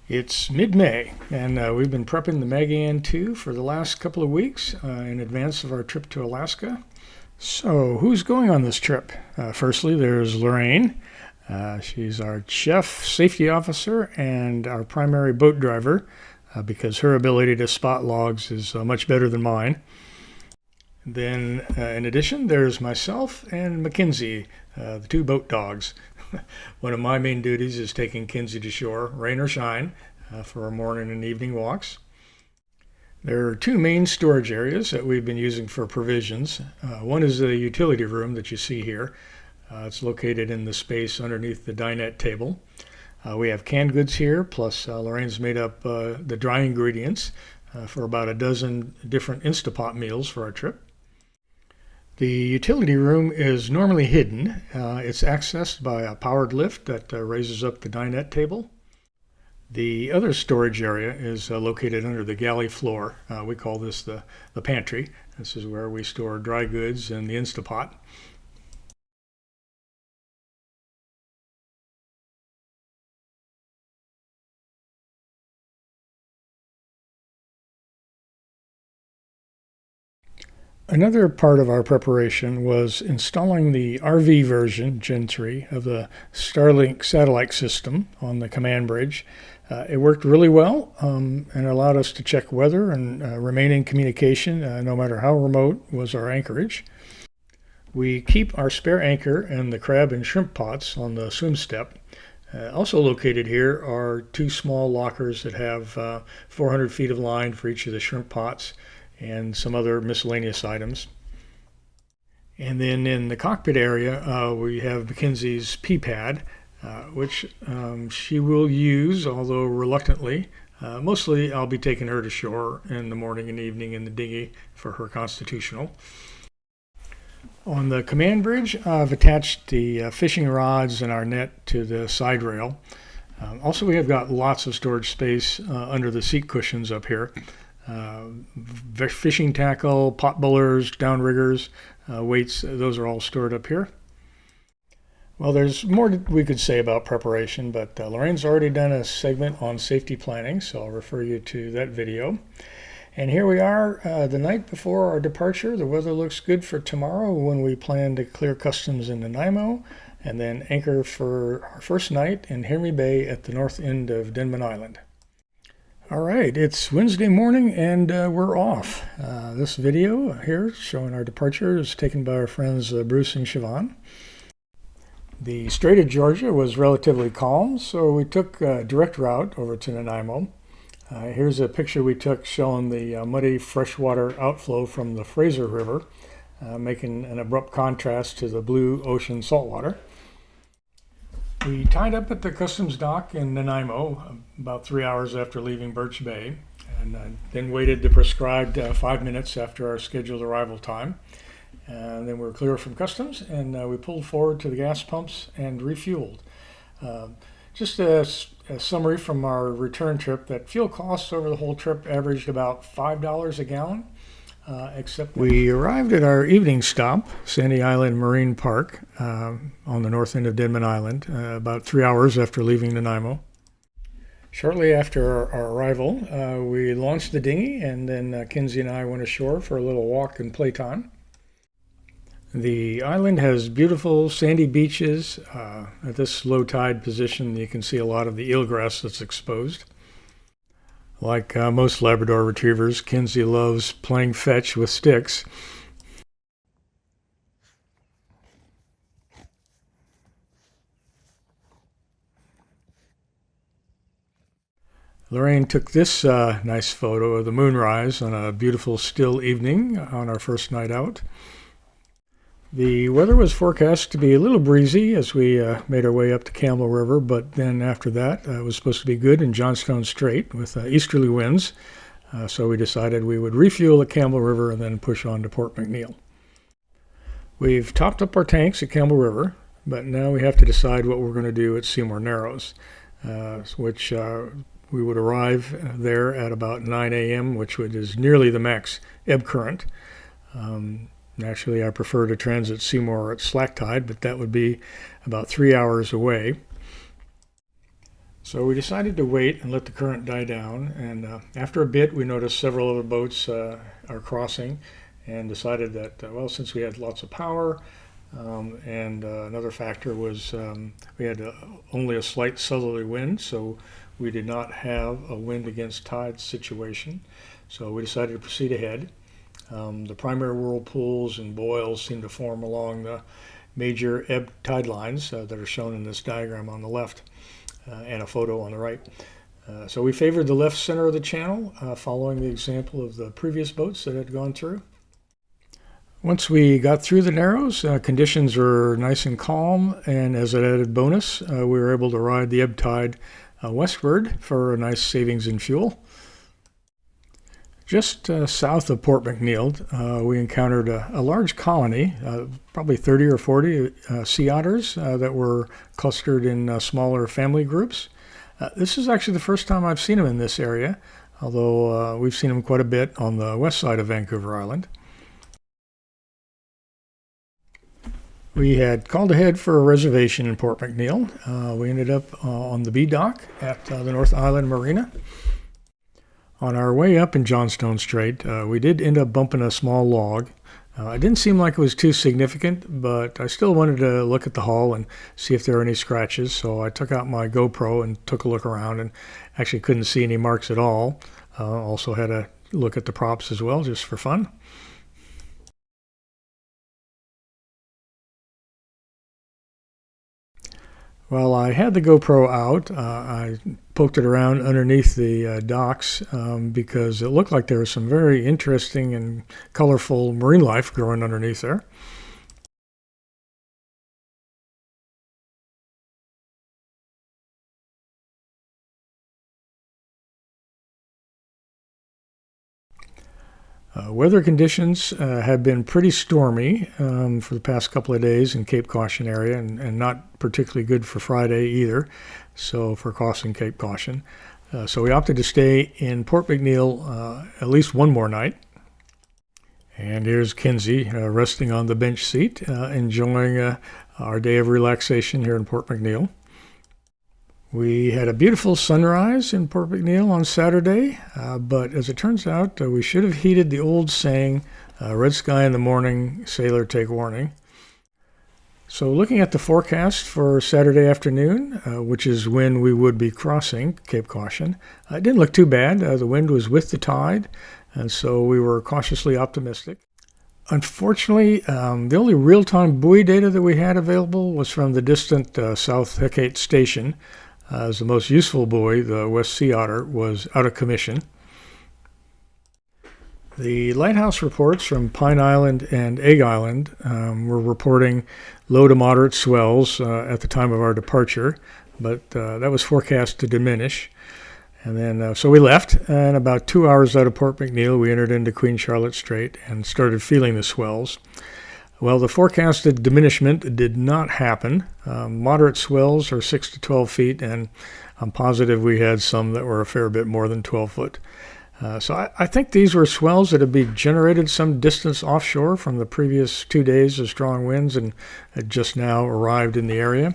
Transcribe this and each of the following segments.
It's mid-May, and we've been prepping the Magan 2 for the last couple of weeks in advance of our trip to Alaska. So, who's going on this trip? Firstly, there's Lorraine. She's our chef, safety officer, and our primary boat driver because her ability to spot logs is much better than mine. Then, in addition, there's myself and Mackenzie, the two boat dogs. One of my main duties is taking Kinsey to shore, rain or shine, for our morning and evening walks. There are two main storage areas that we've been using for provisions. One is the utility room that you see here. It's located in the space underneath the dinette table. We have canned goods here, plus Lorraine's made up the dry ingredients for about a dozen different Instapot meals for our trip. The utility room is normally hidden. It's accessed by a powered lift that raises up the dinette table. The other storage area is located under the galley floor. We call this the pantry. This is where we store dry goods and the Instapot. Another part of our preparation was installing the RV version, Gen 3, of the Starlink satellite system on the command bridge. It worked really well and allowed us to check weather and remain in communication no matter how remote was our anchorage. We keep our spare anchor and the crab and shrimp pots on the swim step. Also located here are two small lockers that have 400 feet of line for each of the shrimp pots and some other miscellaneous items. And then in the cockpit area, we have Mackenzie's pee pad, which she will use, although reluctantly. Mostly I'll be taking her to shore in the morning and evening in the dinghy for her constitutional. On the command bridge, I've attached the fishing rods and our net to the side rail. Also, we have got lots of storage space under the seat cushions up here. Fishing tackle, pot bullers, downriggers, weights, those are all stored up here. Well, there's more we could say about preparation, but Lorraine's already done a segment on safety planning, so I'll refer you to that video. And here we are the night before our departure. The weather looks good for tomorrow when we plan to clear customs in Nanaimo and then anchor for our first night in Henry Bay at the north end of Denman Island. All right, it's Wednesday morning and we're off. This video here showing our departure is taken by our friends Bruce and Siobhan. The Strait of Georgia was relatively calm, so we took a direct route over to Nanaimo. Here's a picture we took showing the muddy freshwater outflow from the Fraser River, making an abrupt contrast to the blue ocean saltwater. We tied up at the customs dock in Nanaimo about 3 hours after leaving Birch Bay, and then waited the prescribed 5 minutes after our scheduled arrival time. And then we were clear from customs, and we pulled forward to the gas pumps and refueled. Just a summary from our return trip, that fuel costs over the whole trip averaged about $5 a gallon. Except we arrived at our evening stop, Sandy Island Marine Park, on the north end of Denman Island, about 3 hours after leaving Nanaimo. Shortly after our arrival, we launched the dinghy, and then Kinsey and I went ashore for a little walk and playtime. The island has beautiful sandy beaches. At this low tide position, you can see a lot of the eelgrass that's exposed. Like most Labrador retrievers, Kinsey loves playing fetch with sticks. Lorraine took this nice photo of the moonrise on a beautiful still evening on our first night out. The weather was forecast to be a little breezy as we made our way up the Campbell River, but then after that it was supposed to be good in Johnstone Strait with easterly winds, so we decided we would refuel at Campbell River and then push on to Port McNeill. We've topped up our tanks at Campbell River, but now we have to decide what we're going to do at Seymour Narrows, which we would arrive there at about 9 a.m., which is nearly the max ebb current. Naturally, I prefer to transit Seymour at slack tide, but that would be about 3 hours away. So we decided to wait and let the current die down, and after a bit we noticed several other boats are crossing, and decided that, well, since we had lots of power, and another factor was we had only a slight southerly wind, so we did not have a wind against tide situation. So we decided to proceed ahead. The primary whirlpools and boils seem to form along the major ebb tide lines that are shown in this diagram on the left, and a photo on the right. So we favored the left center of the channel, following the example of the previous boats that had gone through. Once we got through the narrows, conditions were nice and calm, and as an added bonus, we were able to ride the ebb tide westward for a nice savings in fuel. Just south of Port McNeill, we encountered a large colony, probably 30 or 40 sea otters that were clustered in smaller family groups. This is actually the first time I've seen them in this area, although we've seen them quite a bit on the west side of Vancouver Island. We had called ahead for a reservation in Port McNeill. We ended up on the B dock at the North Island Marina. On our way up in Johnstone Strait, we did end up bumping a small log. It didn't seem like it was too significant, but I still wanted to look at the hull and see if there were any scratches, so I took out my GoPro and took a look around, and actually couldn't see any marks at all. Also had a look at the props as well, just for fun. While I had the GoPro out, I poked it around underneath the docks because it looked like there was some very interesting and colorful marine life growing underneath there. Weather conditions have been pretty stormy for the past couple of days in Cape Caution area, and not particularly good for Friday either, so for crossing Cape Caution. So we opted to stay in Port McNeill at least one more night. And here's Kinsey resting on the bench seat, enjoying our day of relaxation here in Port McNeill. We had a beautiful sunrise in Port McNeill on Saturday, but as it turns out, we should have heeded the old saying, red sky in the morning, sailor take warning. So looking at the forecast for Saturday afternoon, which is when we would be crossing Cape Caution, it didn't look too bad. The wind was with the tide, and so we were cautiously optimistic. Unfortunately, the only real-time buoy data that we had available was from the distant South Hecate station. As the most useful buoy, the West Sea Otter, was out of commission. The lighthouse reports from Pine Island and Egg Island were reporting low to moderate swells at the time of our departure, but that was forecast to diminish. And then, so we left, and about 2 hours out of Port McNeill, we entered into Queen Charlotte Strait and started feeling the swells. Well, the forecasted diminishment did not happen. Moderate swells are 6 to 12 feet, and I'm positive we had some that were a fair bit more than 12 foot. So I think these were swells that had been generated some distance offshore from the previous 2 days of strong winds and had just now arrived in the area.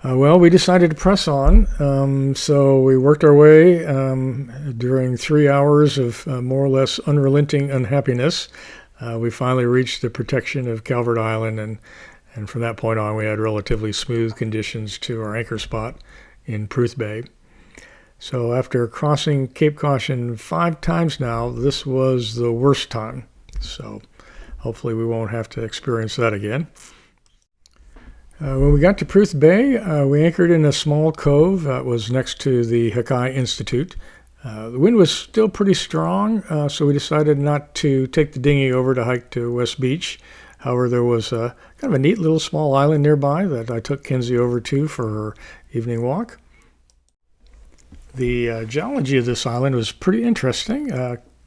Well, we decided to press on, so we worked our way during 3 hours of more or less unrelenting unhappiness. We finally reached the protection of Calvert Island, and from that point on we had relatively smooth conditions to our anchor spot in Pruth Bay. So after crossing Cape Caution 5 times now, this was the worst time. So hopefully we won't have to experience that again. When we got to Pruth Bay, we anchored in a small cove that was next to the Hakai Institute. The wind was still pretty strong, so we decided not to take the dinghy over to hike to West Beach. However, there was kind of a neat little small island nearby that I took Kinsey over to for her evening walk. The geology of this island was pretty interesting,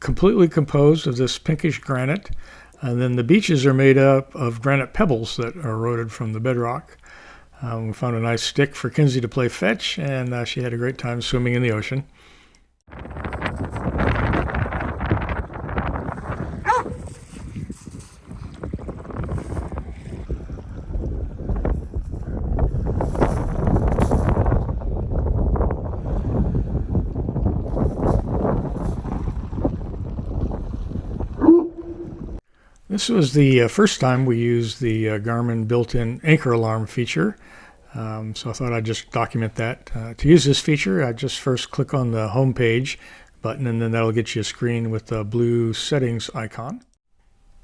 completely composed of this pinkish granite, and then the beaches are made up of granite pebbles that are eroded from the bedrock. We found a nice stick for Kinsey to play fetch, and she had a great time swimming in the ocean. This was the first time we used the Garmin built-in anchor alarm feature. So I thought I'd just document that. To use this feature, I just first click on the home page button, and then that'll get you a screen with the blue settings icon.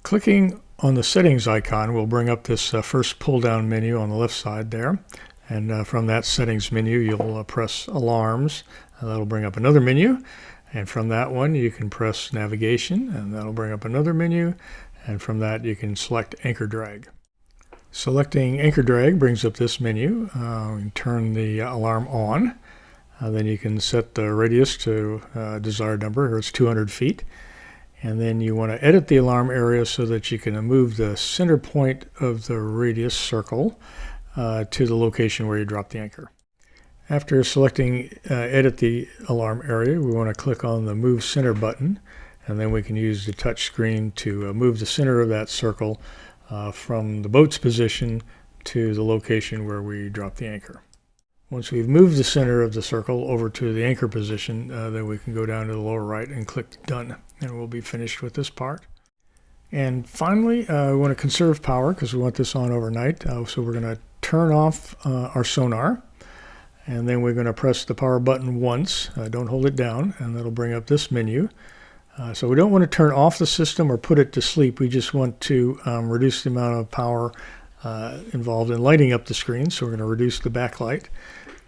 Clicking on the settings icon will bring up this first pull-down menu on the left side there. And from that settings menu, you'll press alarms. That'll bring up another menu. And from that one, you can press navigation, and that'll bring up another menu. And from that, you can select anchor drag. Selecting anchor drag brings up this menu. You can turn the alarm on. Then you can set the radius to desired number. Here it's 200 feet. And then you want to edit the alarm area so that you can move the center point of the radius circle to the location where you drop the anchor. After selecting edit the alarm area, we want to click on the move center button. And then we can use the touch screen to move the center of that circle from the boat's position to the location where we drop the anchor. Once we've moved the center of the circle over to the anchor position, then we can go down to the lower right and click Done. And we'll be finished with this part. And finally, we want to conserve power because we want this on overnight. So we're going to turn off our sonar. And then we're going to press the power button once. Don't hold it down, and that'll bring up this menu. So we don't want to turn off the system or put it to sleep. We just want to reduce the amount of power involved in lighting up the screen. So we're going to reduce the backlight.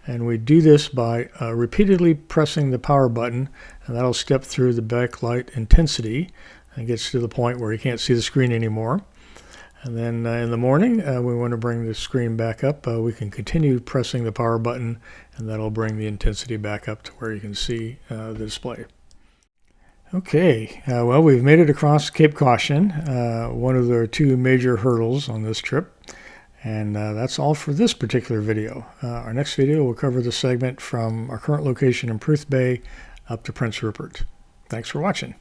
And we do this by repeatedly pressing the power button, and that'll step through the backlight intensity and gets to the point where you can't see the screen anymore. And then in the morning, we want to bring the screen back up. We can continue pressing the power button, and that'll bring the intensity back up to where you can see the display. Okay, well, we've made it across Cape Caution, one of the two major hurdles on this trip. And that's all for this particular video. Our next video will cover the segment from our current location in Pruth Bay up to Prince Rupert. Thanks for watching.